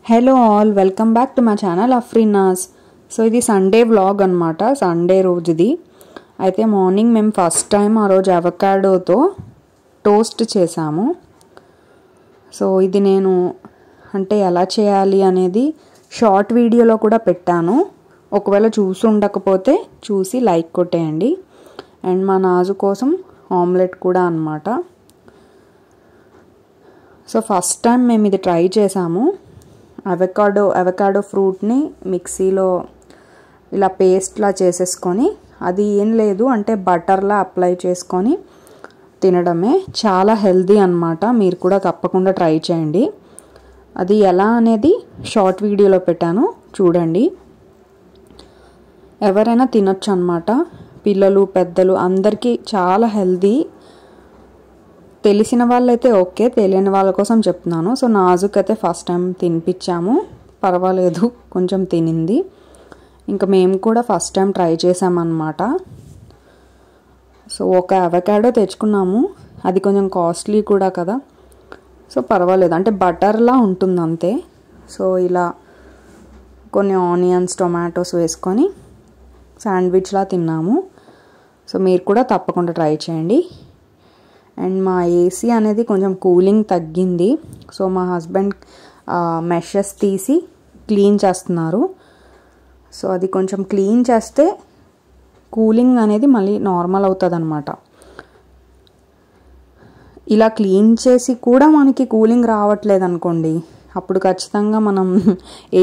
Hello all, welcome back to my channel Afreenas. So ఇది Sunday vlog అనమాట. Sunday రోజుది అయితే మార్నింగ్ మేము ఫస్ట్ టైం ఆ రోజు అవకాడోతో టోస్ట్ చేసాము. సో ఇది నేను అంటే ఎలా చేయాలి అనేది షార్ట్ వీడియోలో కూడా పెట్టాను. ఒకవేళ చూసి ఉండకపోతే చూసి లైక్ కొట్టేయండి. అండ్ మా నాజు కోసం ఆమ్లెట్ కూడా అనమాట. సో ఫస్ట్ టైం మేము ఇది ట్రై చేసాము. అవకాడో ఫ్రూట్ని మిక్సీలో ఇలా పేస్ట్లా చేసేసుకొని, అది ఏం లేదు అంటే బటర్లా అప్లై చేసుకొని తినడమే. చాలా హెల్దీ అన్నమాట. మీరు కూడా తప్పకుండా ట్రై చేయండి. అది ఎలా అనేది షార్ట్ వీడియోలో పెట్టాను, చూడండి. ఎవరైనా తినొచ్చు అన్నమాట. పిల్లలు పెద్దలు అందరికీ చాలా హెల్దీ. తెలిసిన వాళ్ళైతే ఓకే, తెలియని వాళ్ళ కోసం చెప్తున్నాను. సో నాజుకైతే ఫస్ట్ టైం తినిపించాము, పర్వాలేదు, కొంచెం తినింది. ఇంకా మేము కూడా ఫస్ట్ టైం ట్రై చేసామన్నమాట. సో ఒక అవకాడో తెచ్చుకున్నాము, అది కొంచెం కాస్ట్లీ కూడా కదా. సో పర్వాలేదు, అంటే బటర్లా ఉంటుంది అంతే. సో ఇలా కొన్ని ఆనియన్స్, టొమాటోస్ వేసుకొని శాండ్విచ్లా తిన్నాము. సో మీరు కూడా తప్పకుండా ట్రై చేయండి. అండ్ మా ఏసీ అనేది కొంచెం కూలింగ్ తగ్గింది. సో మా హస్బెండ్ మెషెస్ తీసి క్లీన్ చేస్తున్నారు. సో అది కొంచెం క్లీన్ చేస్తే కూలింగ్ అనేది మళ్ళీ నార్మల్ అవుతుంది అనమాట. ఇలా క్లీన్ చేసి కూడా మనకి కూలింగ్ రావట్లేదు అనుకోండి, అప్పుడు ఖచ్చితంగా మనం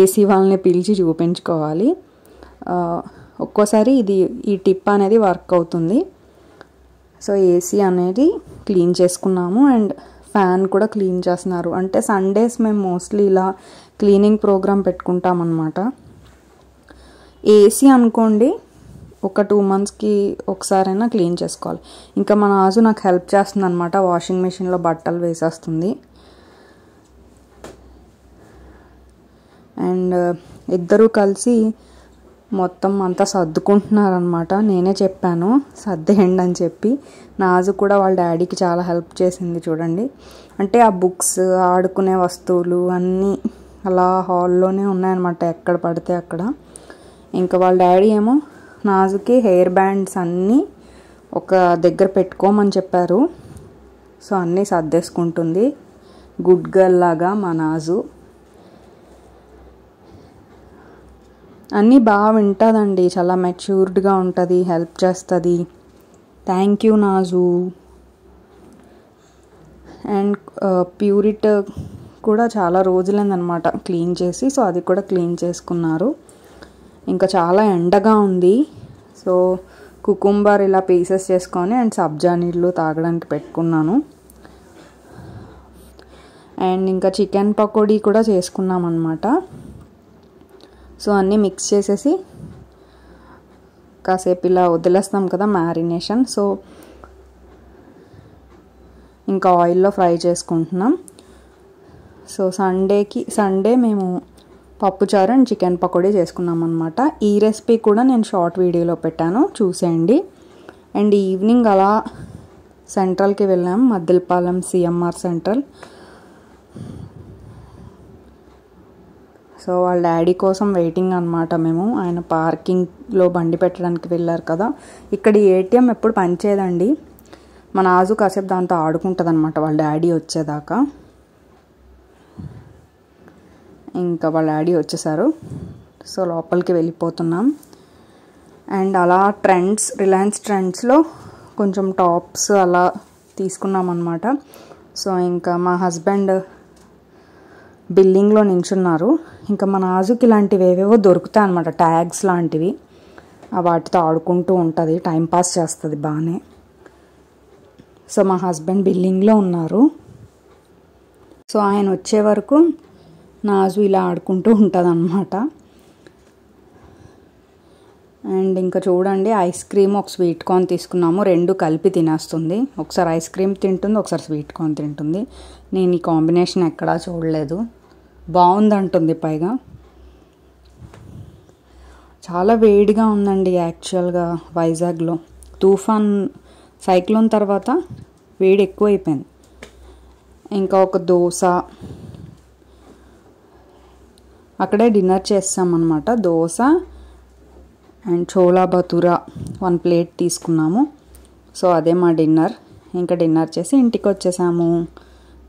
ఏసీ వాళ్ళని పిలిచి చూపించుకోవాలి. ఒక్కోసారి ఈ టిప్ అనేది వర్క్ అవుతుంది. సో ఏసీ అనేది క్లీన్ చేసుకున్నాము. అండ్ ఫ్యాన్ కూడా క్లీన్ చేస్తున్నారు. అంటే సండేస్ మేము మోస్ట్లీ ఇలా క్లీనింగ్ ప్రోగ్రామ్ పెట్టుకుంటామన్నమాట. ఏసీ అనుకోండి ఒక 2 monthsకి ఒకసారైనా క్లీన్ చేసుకోవాలి. ఇంకా మా నాజు నాకు హెల్ప్ చేస్తుంది అనమాట. వాషింగ్ మెషిన్లో బట్టలు వేసేస్తుంది. అండ్ ఇద్దరూ కలిసి మొత్తం అంతా సర్దుకుంటున్నారనమాట. నేనే చెప్పాను సర్దేయండి అని చెప్పి. నాజు కూడా వాళ్ళ డాడీకి చాలా హెల్ప్ చేసింది, చూడండి. అంటే ఆ బుక్స్, ఆడుకునే వస్తువులు అన్నీ అలా హాల్లోనే ఉన్నాయన్నమాట, ఎక్కడ పడితే అక్కడ. ఇంకా వాళ్ళ డాడీ ఏమో నాజుకి హెయిర్ బ్యాండ్స్ అన్నీ ఒక దగ్గర పెట్టుకోమని చెప్పారు. సో అన్నీ సర్దేసుకుంటుంది గుడ్ గర్ల్ లాగా మా నాజు. అన్నీ బాగా వింటుందండి, చాలా మెచ్యూర్డ్గా ఉంటుంది, హెల్ప్ చేస్తుంది. Thank you Naju. And Pureit కూడా చాలా రోజులైందనమాట క్లీన్ చేసి. సో అది కూడా క్లీన్ చేసుకున్నారు. ఇంకా చాలా ఎండగా ఉంది. సో కుకుంబర్ ఇలా పీసెస్ చేసుకొని అండ్ సబ్జా నీళ్ళు తాగడానికి పెట్టుకున్నాను. అండ్ ఇంకా చికెన్ పకోడీ కూడా చేసుకున్నాం అన్నమాట. సో అన్నీ మిక్స్ చేసేసి కాసేపు ఇలా వదిలేస్తాం కదా మ్యారినేషన్. సో ఇంకా ఆయిల్లో ఫ్రై చేసుకుంటున్నాం. సో సండే మేము పప్పుచారు అండ్ చికెన్ పకోడీ చేసుకున్నాం అనమాట. ఈ రెసిపీ కూడా నేను షార్ట్ వీడియోలో పెట్టాను, చూసేయండి. అండ్ ఈవినింగ్ అలా సెంట్రల్కి వెళ్ళాం, మద్దిలపాలెం సిఎంఆర్ సెంట్రల్. సో వాళ్ళ డాడీ కోసం వెయిటింగ్ అనమాట మేము. ఆయన పార్కింగ్లో బండి పెట్టడానికి వెళ్ళారు కదా. ఇక్కడ ఏటీఎం ఎప్పుడు పనిచేయదండి. మన నాజు కాసేపు దాంతో ఆడుకుంటుంది అనమాట వాళ్ళ డాడీ వచ్చేదాకా. ఇంకా వాళ్ళ డాడీ వచ్చేసారు. సో లోపలికి వెళ్ళిపోతున్నాం. అండ్ అలా రిలయన్స్ ట్రెండ్స్లో కొంచెం టాప్స్ అలా తీసుకున్నాం అనమాట. సో ఇంకా మా హస్బెండ్ బిల్లింగ్లో నించున్నారు. ఇంకా మన నాజుకి ఇలాంటివి ఏవేవో దొరుకుతాయి అనమాట, ట్యాగ్స్ లాంటివి. వాటితో ఆడుకుంటూ ఉంటుంది, టైంపాస్ చేస్తుంది బాగానే. సో మా హస్బెండ్ బిల్లింగ్లో ఉన్నారు. సో ఆయన వచ్చే వరకు నాజు ఇలా ఆడుకుంటూ ఉంటుంది అన్నమాట. అండ్ ఇంకా చూడండి, ఐస్ క్రీమ్, ఒక స్వీట్ కార్న్ తీసుకున్నాము. 2 కలిపి తినేస్తుంది. ఒకసారి ఐస్ క్రీమ్ తింటుంది, ఒకసారి స్వీట్ కార్న్ తింటుంది. నేను ఈ కాంబినేషన్ ఎక్కడా చూడలేదు, బాగుందంటుంది. పైగా చాలా వేడిగా ఉందండి యాక్చువల్గా వైజాగ్లో. తుఫాన్ సైక్లోన్ తర్వాత వేడి ఎక్కువైపోయింది. ఇంకా ఒక దోశ, అక్కడే డిన్నర్ చేస్తామన్నమాట. దోశ అండ్ చోలా భటూరా 1 ప్లేట్ తీసుకున్నాము. సో అదే మా డిన్నర్. ఇంకా డిన్నర్ చేసి ఇంటికి వచ్చేసాము.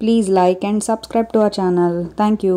Please like and subscribe to our channel. Thank you.